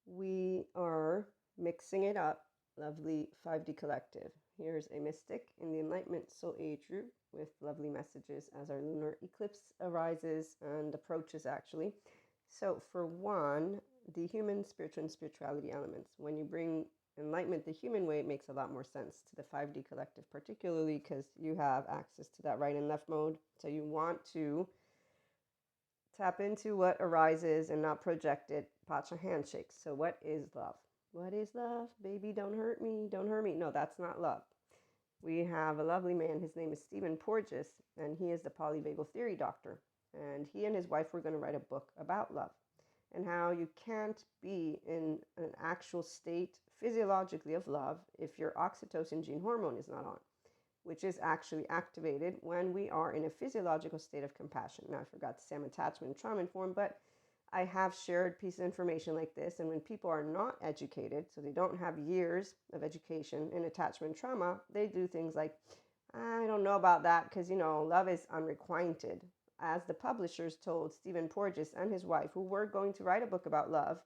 We are mixing it up, lovely 5D collective. Here's a mystic in the Enlightenment Soul Age group with lovely messages as our lunar eclipse arises and approaches, actually. So, for one, the human, spiritual, and spirituality elements. When you bring enlightenment the human way, it makes a lot more sense to the 5D collective, particularly because you have access to that right and left mode. So, you want to tap into what arises and not project it. Pacha handshakes. So what is love? What is love? Baby, don't hurt me. Don't hurt me. No, that's not love. We have a lovely man. His name is Stephen Porges, and he is the polyvagal theory doctor. And he and his wife were going to write a book about love and how you can't be in an actual state physiologically of love if your oxytocin gene hormone is not on, which is actually activated when we are in a physiological state of compassion. Now, I forgot to say I'm attachment and trauma informed, but I have shared pieces of information like this. And when people are not educated, so they don't have years of education in attachment and trauma, they do things like, I don't know about that because, love is unrequited. As the publishers told Stephen Porges and his wife, who were going to write a book about love,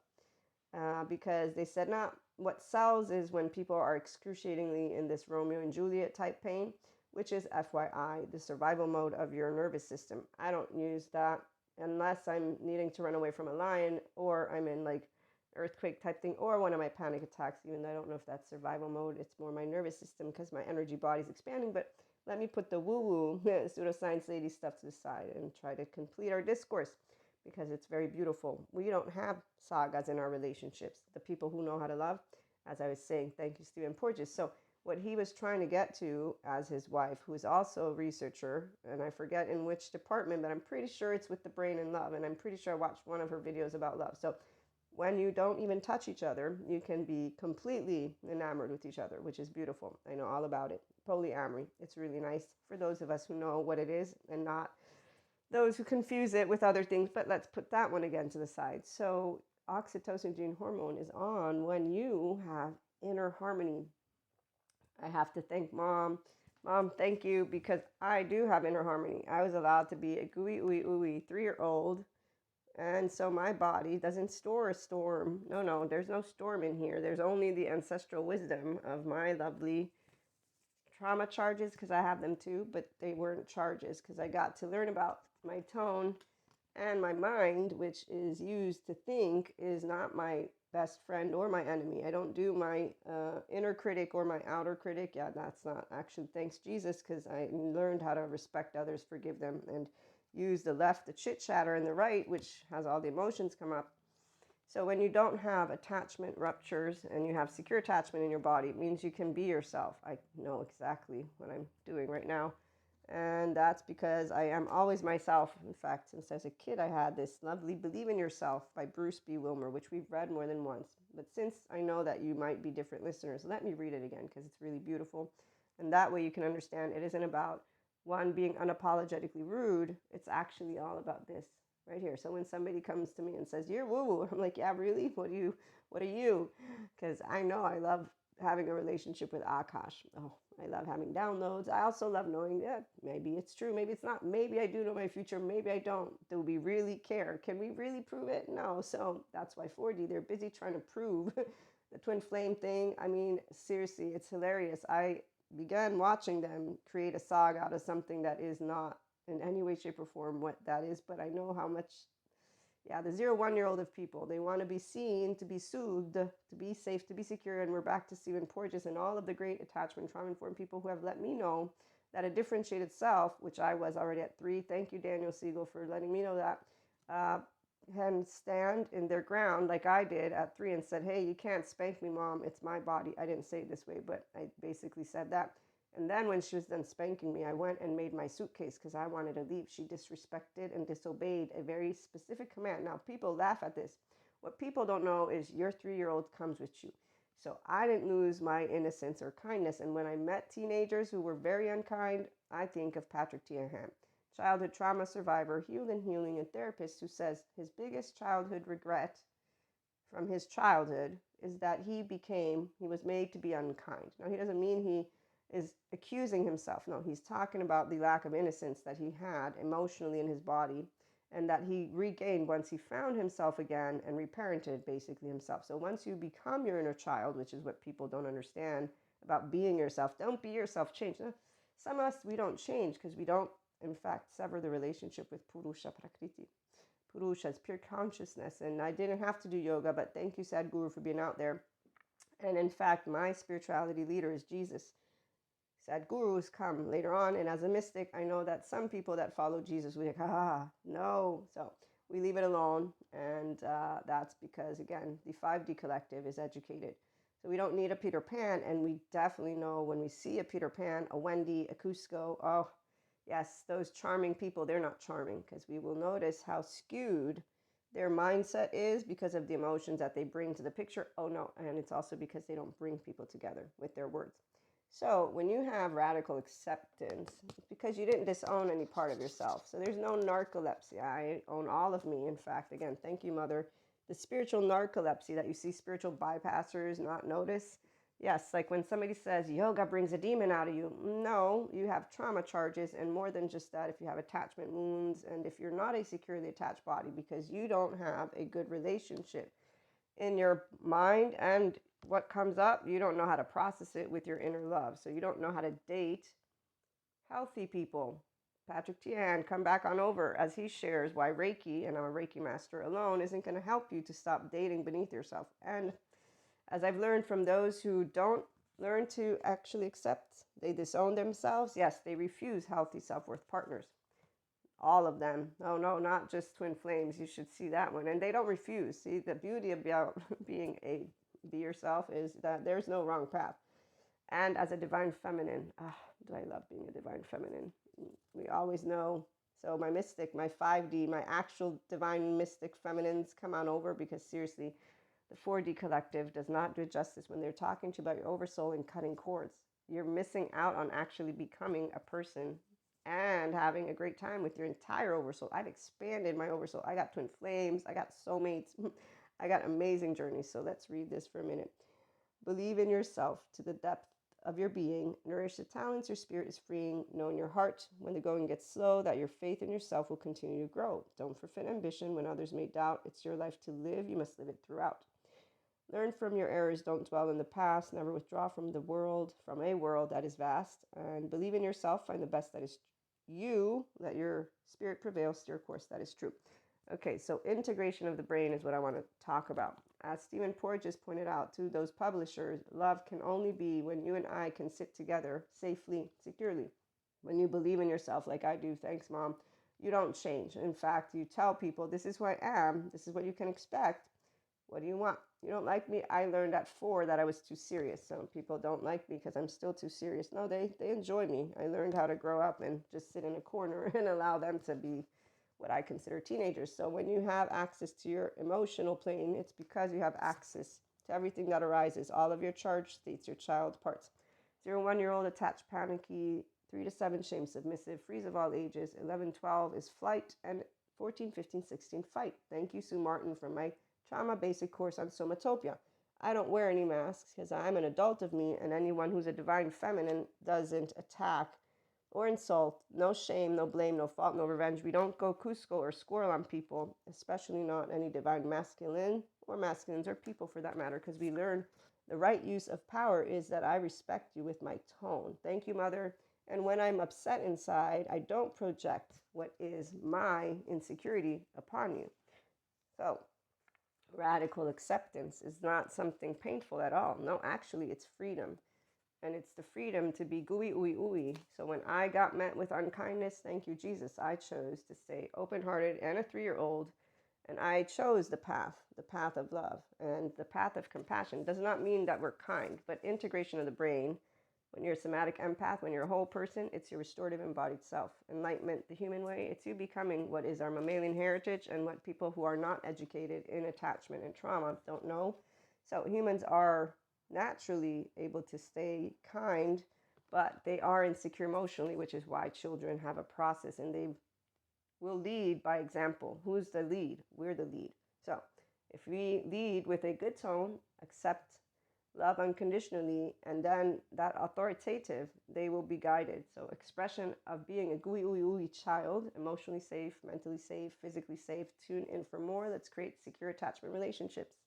because they said, not what sells is when people are excruciatingly in this Romeo and Juliet type pain, which is FYI, the survival mode of your nervous system. I don't use that unless I'm needing to run away from a lion or I'm in like earthquake type thing or one of my panic attacks, even though I don't know if that's survival mode. It's more my nervous system because my energy body's expanding. But let me put the woo-woo pseudoscience lady stuff to the side and try to complete our discourse, because it's very beautiful. We don't have sagas in our relationships. The people who know how to love, as I was saying, thank you, Stephen Porges. So what he was trying to get to as his wife, who is also a researcher, and I forget in which department, but I'm pretty sure it's with the brain and love, and I'm pretty sure I watched one of her videos about love. So when you don't even touch each other, you can be completely enamored with each other, which is beautiful. I know all about it. Polyamory. It's really nice for those of us who know what it is and not those who confuse it with other things, but let's put that one again to the side. So oxytocin gene hormone is on when you have inner harmony. I have to thank mom. Mom, thank you, because I do have inner harmony. I was allowed to be a gooey, ooey, ooey 3-year-old. And so my body doesn't store a storm. No, there's no storm in here. There's only the ancestral wisdom of my lovely trauma charges, because I have them too, but they weren't charges because I got to learn about my tone and my mind, which is used to think, is not my best friend or my enemy. I don't do my inner critic or my outer critic. Yeah, that's not actually, thanks Jesus, because I learned how to respect others, forgive them, and use the left, the chit chatter, and the right, which has all the emotions come up. So when you don't have attachment ruptures and you have secure attachment in your body, it means you can be yourself. I know exactly what I'm doing right now. And that's because I am always myself. In fact, since as a kid, I had this lovely Believe in Yourself by Bruce B. Wilmer, which we've read more than once. But since I know that you might be different listeners, let me read it again because it's really beautiful. And that way you can understand it isn't about one being unapologetically rude. It's actually all about this right here. So when somebody comes to me and says, you're woo-woo, I'm like, yeah, really? What are you? Because I know I love having a relationship with Akash. Oh, I love having downloads. I also love knowing that maybe it's true, maybe it's not. Maybe I do know my future, maybe I don't. Do we really care? Can we really prove it? No. So that's why 4D, they're busy trying to prove the twin flame thing. I mean, seriously, it's hilarious. I began watching them create a saga out of something that is not in any way, shape, or form what that is, but I know how much, yeah, the 0-1-year-old of people, they want to be seen, to be soothed, to be safe, to be secure. And we're back to Stephen Porges and all of the great attachment trauma informed people who have let me know that a differentiated self, which I was already at 3, thank you, Daniel Siegel, for letting me know that, can stand in their ground like I did at 3 and said, hey, you can't spank me, mom, it's my body. I didn't say it this way, but I basically said that. And then when she was done spanking me, I went and made my suitcase because I wanted to leave. She disrespected and disobeyed a very specific command. Now, people laugh at this. What people don't know is your 3-year-old comes with you. So I didn't lose my innocence or kindness. And when I met teenagers who were very unkind, I think of Patrick Tiahan, childhood trauma survivor, healing and therapist, who says his biggest childhood regret from his childhood is that he was made to be unkind. Now, he doesn't mean he is accusing himself. No, he's talking about the lack of innocence that he had emotionally in his body and that he regained once he found himself again and reparented basically himself. So once you become your inner child, which is what people don't understand about being yourself, don't be yourself, change. Some of us, we don't change because we don't, in fact, sever the relationship with Purusha Prakriti. Purusha is pure consciousness. And I didn't have to do yoga, but thank you, Sadhguru, for being out there. And in fact, my spirituality leader is Jesus. Sadhgurus come later on. And as a mystic, I know that some people that follow Jesus will be like, no. So we leave it alone. And that's because, again, the 5D collective is educated. So we don't need a Peter Pan. And we definitely know when we see a Peter Pan, a Wendy, a Cusco, oh, yes, those charming people, they're not charming, because we will notice how skewed their mindset is because of the emotions that they bring to the picture. Oh no, and it's also because they don't bring people together with their words. So when you have radical acceptance, it's because you didn't disown any part of yourself. So there's no narcolepsy. I own all of me. In fact, again, thank you, Mother. The spiritual narcolepsy that you see spiritual bypassers not notice. Yes, like when somebody says yoga brings a demon out of you. No, you have trauma charges, and more than just that, if you have attachment wounds, and if you're not a securely attached body because you don't have a good relationship in your mind, and what comes up, you don't know how to process it with your inner love. So you don't know how to date healthy people. Patrick Tian, come back on over as he shares why Reiki, and I'm a Reiki master alone, isn't going to help you to stop dating beneath yourself. And as I've learned from those who don't learn to actually accept, they disown themselves. Yes, they refuse healthy self-worth partners. All of them. Oh, no, not just twin flames. You should see that one. And they don't refuse. See, the beauty about being be yourself is that there's no wrong path. And as a divine feminine, do I love being a divine feminine? We always know. So my mystic, my 5D, my actual divine mystic feminines, come on over, because seriously, the 4D collective does not do justice when they're talking to you about your oversoul and cutting cords. You're missing out on actually becoming a person and having a great time with your entire oversoul. I've expanded my oversoul. I got twin flames. I got soulmates. I got amazing journeys. So let's read this for a minute. Believe in yourself to the depth of your being. Nourish the talents your spirit is freeing. Know in your heart when the going gets slow that your faith in yourself will continue to grow. Don't forfeit ambition when others may doubt. It's your life to live. You must live it throughout. Learn from your errors. Don't dwell in the past. Never withdraw from a world that is vast. And believe in yourself. Find the best that is you. Let your spirit prevail. Steer a course that is true. Okay, so integration of the brain is what I want to talk about. As Stephen Porges pointed out to those publishers, love can only be when you and I can sit together safely, securely. When you believe in yourself like I do, thanks, Mom, you don't change. In fact, you tell people, this is who I am. This is what you can expect. What do you want? You don't like me? I learned at 4 that I was too serious. Some people don't like me because I'm still too serious. No, they enjoy me. I learned how to grow up and just sit in a corner and allow them to be what I consider teenagers. So when you have access to your emotional plane, it's because you have access to everything that arises, all of your charged states, your child parts. 0-1-year-old attached, panicky, 3 to 7 shame, submissive, freeze of all ages, 11-12 is flight, and 14-15-16 fight. Thank you, Sue Martin, for my trauma basic course on somatopia. I don't wear any masks because I'm an adult of me, and anyone who's a divine feminine doesn't attack or insult. No shame, no blame, no fault, no revenge. We don't go Cusco or squirrel on people, especially not any divine masculine or masculines or people for that matter, because we learn the right use of power is that I respect you with my tone. Thank you, Mother. And when I'm upset inside, I don't project what is my insecurity upon you. So radical acceptance is not something painful at all. No, actually, it's freedom. And it's the freedom to be gooey, ooey, ooey. So when I got met with unkindness, thank you, Jesus, I chose to stay open-hearted and a 3-year-old. And I chose the path of love and the path of compassion. Does not mean that we're kind, but integration of the brain. When you're a somatic empath, when you're a whole person, it's your restorative embodied self. Enlightenment, the human way, it's you becoming what is our mammalian heritage and what people who are not educated in attachment and trauma don't know. So humans are naturally able to stay kind, but they are insecure emotionally, which is why children have a process and they will lead by example. Who's the lead? We're the lead. So if we lead with a good tone, accept love unconditionally, and then that authoritative, they will be guided. So expression of being a gooey, ooey, ooey child, emotionally safe, mentally safe, physically safe. Tune in for more. Let's create secure attachment relationships.